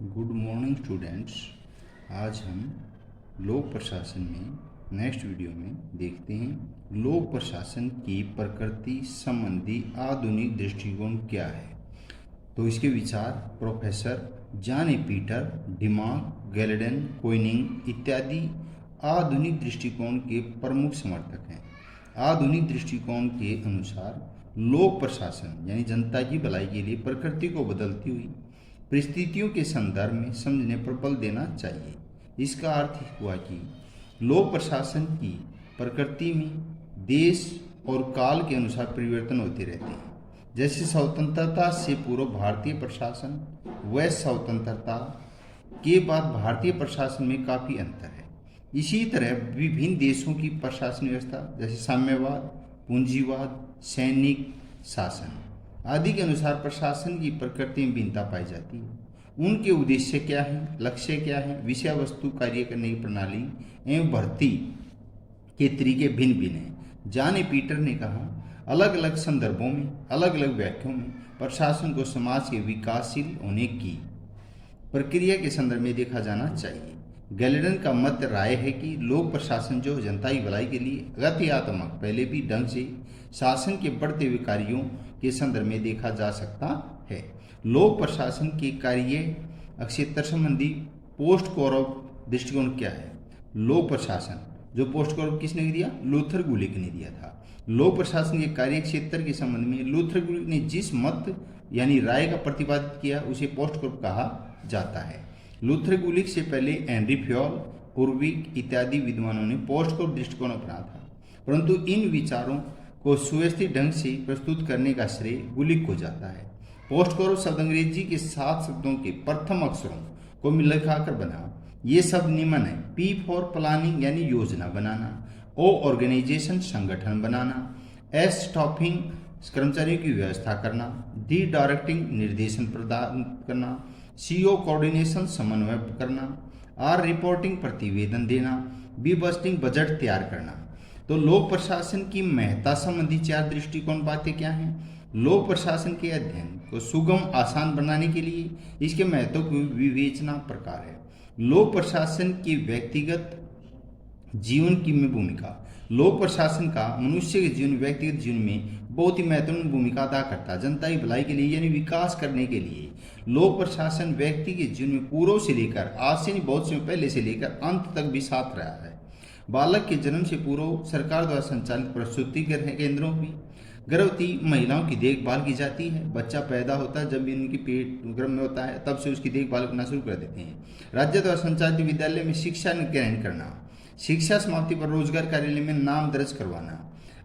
Good morning students. आज हम लोक प्रशासन में नेक्स्ट वीडियो में देखते हैं लोक प्रशासन की प्रकृति संबंधी आधुनिक दृष्टिकोण क्या है। तो इसके विचार प्रोफेसर जॉन ए पीटर, डिमाग, गैलेडन, कोइनिंग इत्यादि आधुनिक दृष्टिकोण के प्रमुख समर्थक हैं। आधुनिक दृष्टिकोण के अनुसार लोक प्रशासन यानी जनता की भलाई के लिए प्रकृति को बदलती हुई परिस्थितियों के संदर्भ में समझने पर बल देना चाहिए। इसका अर्थ हुआ कि लोक प्रशासन की प्रकृति में देश और काल के अनुसार परिवर्तन होते रहते हैं। जैसे स्वतंत्रता से पूर्व भारतीय प्रशासन व स्वतंत्रता के बाद भारतीय प्रशासन में काफ़ी अंतर है। इसी तरह विभिन्न देशों की प्रशासन व्यवस्था जैसे साम्यवाद, पूंजीवाद, सैनिक शासन आदि के अनुसार प्रशासन की प्रकृति में भिन्नता पाई जाती है। उनके उद्देश्य क्या है, लक्ष्य क्या है, विषय वस्तु, कार्य करने की प्रणाली एवं भर्ती के तरीके भिन्न भिन्न हैं। जॉन ए पीटर ने कहा, अलग अलग संदर्भों में अलग अलग व्याख्याओं में प्रशासन को समाज के विकासशील होने की प्रक्रिया के संदर्भ में देखा जाना चाहिए। गैलेडन का मत राय है कि लोक प्रशासन जो जनता की भलाई के लिए गत्यात्मक पहले भी ढंग से शासन के बढ़ते हुए कार्यों के संदर्भ में देखा जा सकता है। लोक प्रशासन के कार्य क्षेत्र संबंधी पोस्ट कौरव दृष्टिकोण क्या है। लोक प्रशासन जो पोस्ट कौरव किसने दिया, लूथर गुलिक ने दिया था। लोक प्रशासन के कार्य क्षेत्र के संबंध में लूथर गुलिक ने जिस मत यानी राय का प्रतिपादित किया उसे पोस्ट कौरव कहा जाता है। लूथर गुलिक से पहले हेनरी फ्योल, उर्विक इत्यादि विद्वानों ने पोस्ट कौरव दृष्टिकोण अपनाया था, परंतु इन विचारों को सुव्यवस्थित ढंग से प्रस्तुत करने का श्रेय गुलिक को जाता है। पोस्ट कौरव शब्द अंग्रेजी के 7 शब्दों के प्रथम अक्षरों को मिलाकर बना। ये शब्द निम्न है: पी फॉर प्लानिंग यानी योजना बनाना, ओ ऑर्गेनाइजेशन संगठन बनाना, एस स्टॉपिंग कर्मचारियों की व्यवस्था करना, डी डायरेक्टिंग निर्देशन प्रदान करना, सीओ कोऑर्डिनेशन समन्वय करना, आर रिपोर्टिंग प्रतिवेदन देना, बी बस्टिंग बजट तैयार करना। तो लोक प्रशासन की महत्ता संबंधी 4 दृष्टिकोण बातें क्या हैं। लोक प्रशासन के अध्ययन को सुगम आसान बनाने के लिए इसके महत्व की विवेचना प्रकार है। लोक प्रशासन की व्यक्तिगत जीवन की में भूमिका। लोक प्रशासन का मनुष्य के जीवन व्यक्तिगत जीवन में बहुत ही महत्वपूर्ण भूमिका अदा करता है। जनता की भलाई के लिए यानी विकास करने के लिए लोक प्रशासन व्यक्ति के जीवन में पूर्व से लेकर आज से नहीं बहुत समय पहले से लेकर अंत तक भी साथ रहा है। बालक के जन्म से पूर्व सरकार द्वारा संचालित प्रसूति केंद्रों में गर्भवती महिलाओं की देखभाल की जाती है। बच्चा पैदा होता है, जब भी उनकी पेट गर्भ में होता है तब से उसकी देखभाल करना शुरू कर देते हैं। राज्य द्वारा संचालित विद्यालय में शिक्षा ग्रहण करना, शिक्षा समाप्ति पर रोजगार कार्यालय में नाम दर्ज करवाना,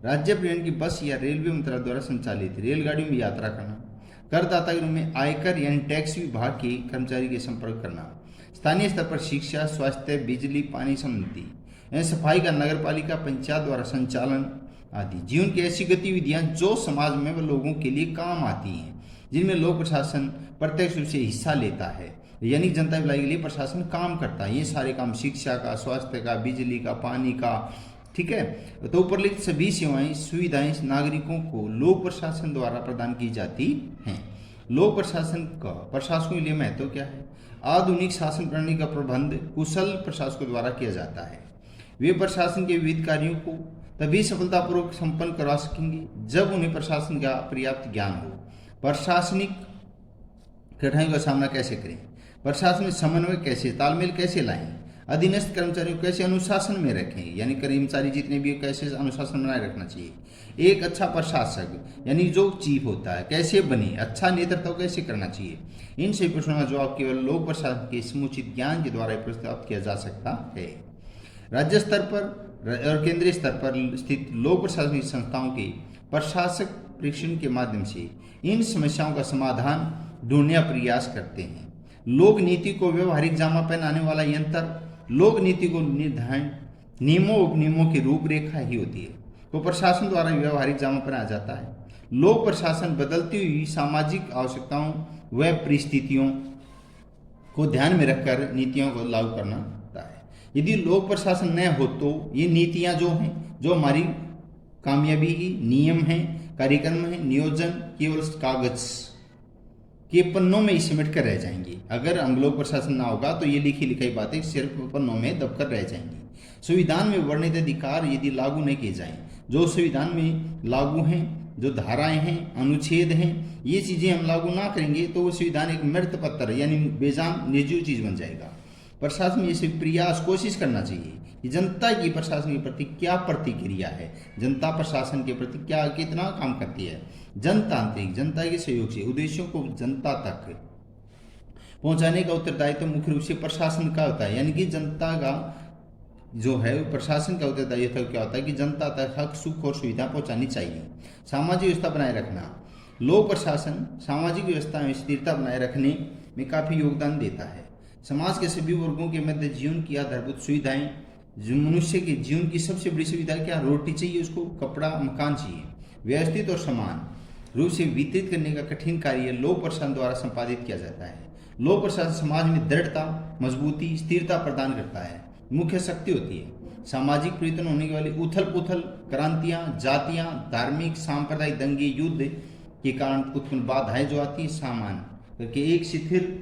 राज्य परिवहन की बस या रेलवे मंत्रालय द्वारा संचालित रेलगाड़ियों में यात्रा करना, करदाता के रूप में आयकर यानी टैक्स विभाग के कर्मचारी के संपर्क करना, स्थानीय स्तर पर शिक्षा, स्वास्थ्य, बिजली, पानी संबंधी सफाई का नगर पालिका पंचायत द्वारा संचालन आदि जीवन की ऐसी गतिविधियां जो समाज में व लोगों के लिए काम आती हैं, जिनमें लोक प्रशासन प्रत्यक्ष रूप से हिस्सा लेता है, यानी जनता भलाई के लिए प्रशासन काम करता है। ये सारे काम शिक्षा का, स्वास्थ्य का, बिजली का, पानी का, ठीक है। तो उपरलिखित सभी सेवाएं सुविधाएं नागरिकों को लोक प्रशासन द्वारा प्रदान की जाती हैं। लोक प्रशासन का प्रशासकों के लिए महत्व क्या है। आधुनिक शासन प्रणाली का प्रबंध कुशल प्रशासकों द्वारा किया जाता है। वे प्रशासन के विविध कार्यों को तभी सफलतापूर्वक संपन्न करा सकेंगे जब उन्हें प्रशासन का पर्याप्त ज्ञान हो। प्रशासनिक कठिनाइयों का सामना कैसे करें, प्रशासन में समन्वय कैसे, तालमेल कैसे लाएं, अधीनस्थ कर्मचारियों को कैसे अनुशासन में रखें, यानी कर्मचारी जितने भी कैसे अनुशासन बनाए रखना चाहिए। एक अच्छा प्रशासक यानी जो चीफ होता है कैसे बने, अच्छा नेतृत्व कैसे करना चाहिए। इन सभी प्रश्नों का जवाब केवल लोक प्रशासन के समुचित ज्ञान के द्वारा प्राप्त किया जा सकता है। राज्य स्तर पर और केंद्रीय स्तर पर स्थित लोक प्रशासनिक संस्थाओं के प्रशासक प्रशिक्षण के माध्यम से इन समस्याओं का समाधान ढूंढने का प्रयास करते हैं। लोक नीति को व्यवहारिक जामा पहनाने वाला यंत्र लोक नीति को निर्धारण नियमों उपनियमों की रूपरेखा ही होती है, तो प्रशासन द्वारा व्यवहारिक जामा पहनाया जाता है। लोक प्रशासन बदलती हुई सामाजिक आवश्यकताओं व परिस्थितियों को ध्यान में रखकर नीतियों को लागू करना होता है। यदि लोक प्रशासन न हो तो ये नीतियां जो हैं, जो हमारी कामयाबी की नियम हैं, कार्यक्रम हैं, नियोजन केवल कागज के पन्नों में ही सिमट कर रह जाएंगी। अगर हम लोक प्रशासन ना होगा तो ये लिखी लिखाई बातें सिर्फ पन्नों में दबकर रह जाएंगी। संविधान में वर्णित अधिकार यदि लागू नहीं किए जाएं, जो संविधान में लागू हैं, जो धाराएं हैं, अनुच्छेद हैं, ये चीज़ें हम लागू ना करेंगे तो वो संविधान एक मृत पत्थर यानी बेजान निर्जीव चीज़ बन जाएगा। प्रशासन में इसे प्रयास कोशिश करना चाहिए कि जनता की प्रशासन के प्रति क्या प्रतिक्रिया है, जनता प्रशासन के प्रति क्या कितना काम करती है। जनतांत्रिक जनता के सहयोग से उद्देश्यों को जनता तक पहुंचाने का उत्तरदायित्व तो मुख्य रूप से प्रशासन का होता है। यानी कि जनता का जो है प्रशासन का उत्तरदायित्व क्या होता है कि जनता तक हक, सुख और सुविधा पहुंचानी चाहिए। सामाजिक व्यवस्था बनाए रखना, लोक प्रशासन सामाजिक व्यवस्था में स्थिरता बनाए रखने में काफ़ी योगदान देता है। समाज के सभी वर्गों के मध्य जीवन की आधारभूत सुविधाएं, जो मनुष्य के जीवन की सबसे बड़ी सुविधा क्या, रोटी चाहिए उसको, कपड़ा, मकान चाहिए, व्यवस्थित और समान रूप से वितरित करने का कठिन कार्य लोक प्रशासन द्वारा संपादित किया जाता है। लोक प्रशासन समाज में दृढ़ता, मजबूती, स्थिरता प्रदान करता है, मुख्य शक्ति होती है। सामाजिक परिवर्तन होने वाली उथल पुथल, क्रांतियां, जातियां, धार्मिक सांप्रदायिक दंगे, युद्ध के कारण उत्पन्न बाधाएं जो आती है, सामान करके एक शिथिल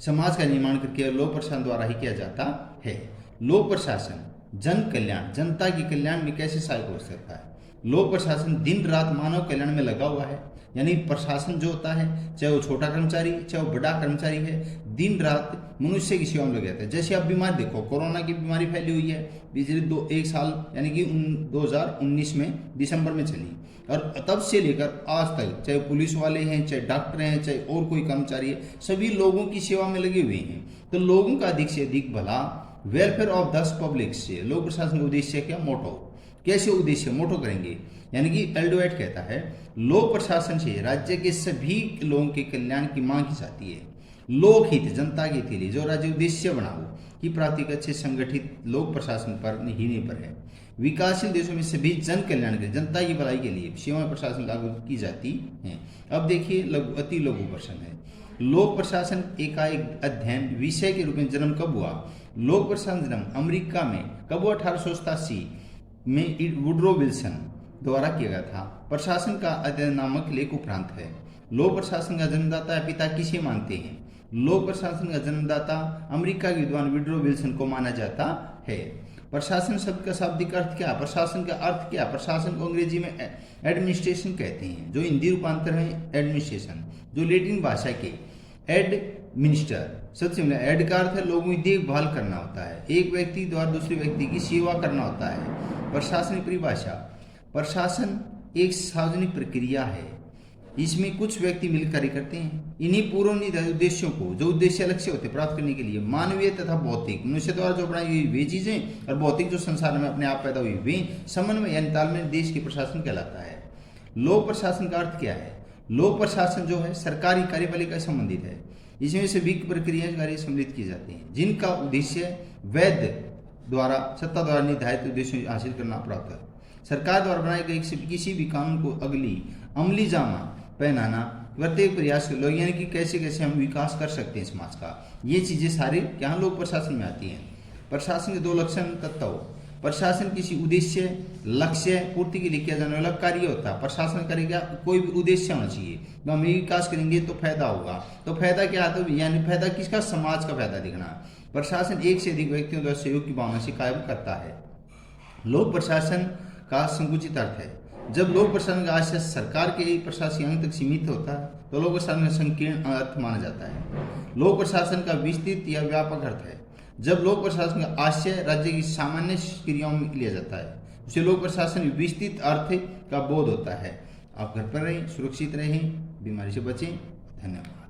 समाज का निर्माण करके लोक प्रशासन द्वारा ही किया जाता है। लोक प्रशासन जन कल्याण, जनता के कल्याण में कैसे सहायक हो सकता है। लोक प्रशासन दिन रात मानव कल्याण में लगा हुआ है। यानी प्रशासन जो होता है, चाहे वो छोटा कर्मचारी चाहे वो बड़ा कर्मचारी है, दिन रात मनुष्य की सेवा में लगे रहते हैं। जैसे आप बीमार देखो, कोरोना की बीमारी फैली हुई है, पिछले एक साल यानी कि 2019 में दिसंबर में चली, और तब से लेकर आज तक चाहे पुलिस वाले हैं, चाहे डॉक्टर हैं, चाहे और कोई कर्मचारी है, सभी लोगों की सेवा में लगे हुए हैं। तो लोगों का अधिक से अधिक भला, वेलफेयर ऑफ द पब्लिक से लोक प्रशासन का उद्देश्य क्या, मोटो। कैसे उद्देश्य मोटो करेंगे, यानी कि एल्डोएट कहता है, लोक प्रशासन से राज्य के सभी लोगों के कल्याण की मांग की जाती है। लोकहित, जनता के हित के लिए जो राज्य उद्देश्य बनाओ की प्राप्ति का अच्छे संगठित लोक प्रशासन पर ही निर्भर है। विकासशील देशों में सभी जन कल्याण के, जनता की भलाई के लिए सेवा प्रशासन लागू की जाती है। अब देखिए अति लघु प्रश्न है, लोक प्रशासन एकाएक अध्ययन विषय के रूप में जन्म कब हुआ। लोक प्रशासन जन्म अमेरिका में कब हुआ, 1887 में वुडरो विल्सन द्वारा किया गया था। प्रशासन का अध्ययन नामक लेख उपरांत है। लोक प्रशासन का जन्मदाता या पिता किसे मानते हैं। लोक प्रशासन का जन्मदाता अमेरिका के विद्वान वुडरो विल्सन को माना जाता है। प्रशासन शब्द का शाब्दिक अर्थ क्या, प्रशासन का अर्थ क्या। प्रशासन को अंग्रेजी में एडमिनिस्ट्रेशन कहते हैं, जो हिंदी रूपांतर है एडमिनिस्ट्रेशन, जो लैटिन भाषा के एडमिनिस्टर सबसे मिला। एड का अर्थ है लोगों की देखभाल करना होता है, एक व्यक्ति द्वारा दूसरे व्यक्ति की सेवा करना होता है। प्रशासनिक परिभाषा, प्रशासन एक सार्वजनिक प्रक्रिया है, इसमें कुछ व्यक्ति मिलकर कार्य करते हैं। इन्हीं पूर्व निर्धारित उद्देश्यों को, जो उद्देश्य लक्ष्य होते हैं, प्राप्त करने के लिए मानवीय तथा भौतिक, मनुष्य द्वारा जो बनाई हुई वे चीजें और भौतिक जो संसार में अपने आप पैदा हुई वे समन्वय यानी तालमेल देश की प्रशासन कहलाता है। लोक प्रशासन का अर्थ क्या है। लोक प्रशासन जो है सरकारी कार्यपालिका से संबंधित है, इसमें सभी प्रक्रिया कार्य सम्मिलित की जाती हैं, जिनका उद्देश्य वैध द्वारा सत्ता द्वारा निर्धारित उद्देश्य हासिल करना प्राप्त है। सरकार द्वारा बनाए गए किसी भी कानून को अमली जामा पहनाना, प्रत्येक प्रयास के लोग, यानी कि कैसे कैसे हम विकास कर सकते हैं समाज का, ये चीजें सारे क्या लोक प्रशासन में आती हैं। प्रशासन के दो लक्षण तत्व, प्रशासन किसी उद्देश्य लक्ष्य पूर्ति के लिए किया जाने वाला कार्य होता है। प्रशासन करेगा कोई भी उद्देश्य होना चाहिए, तो हम विकास करेंगे तो फायदा होगा। तो फायदा क्या आता है, यानी फायदा किसका, समाज का फायदा दिखना। प्रशासन एक से अधिक व्यक्तियों द्वारा सहयोग की भावना से कायम करता है। लोक प्रशासन का संकुचित अर्थ है, जब लोक प्रशासन का आशय सरकार के प्रशासनिक अंग तक सीमित होता है तो लोक प्रशासन का संकीर्ण अर्थ माना जाता है। लोक प्रशासन का विस्तृत या व्यापक अर्थ है, जब लोक प्रशासन का आशय राज्य की सामान्य क्रियाओं में लिया जाता है, उसे लोक प्रशासन विस्तृत अर्थ का बोध होता है। आप घर पर रहें, सुरक्षित रहें, बीमारी से बचें। धन्यवाद।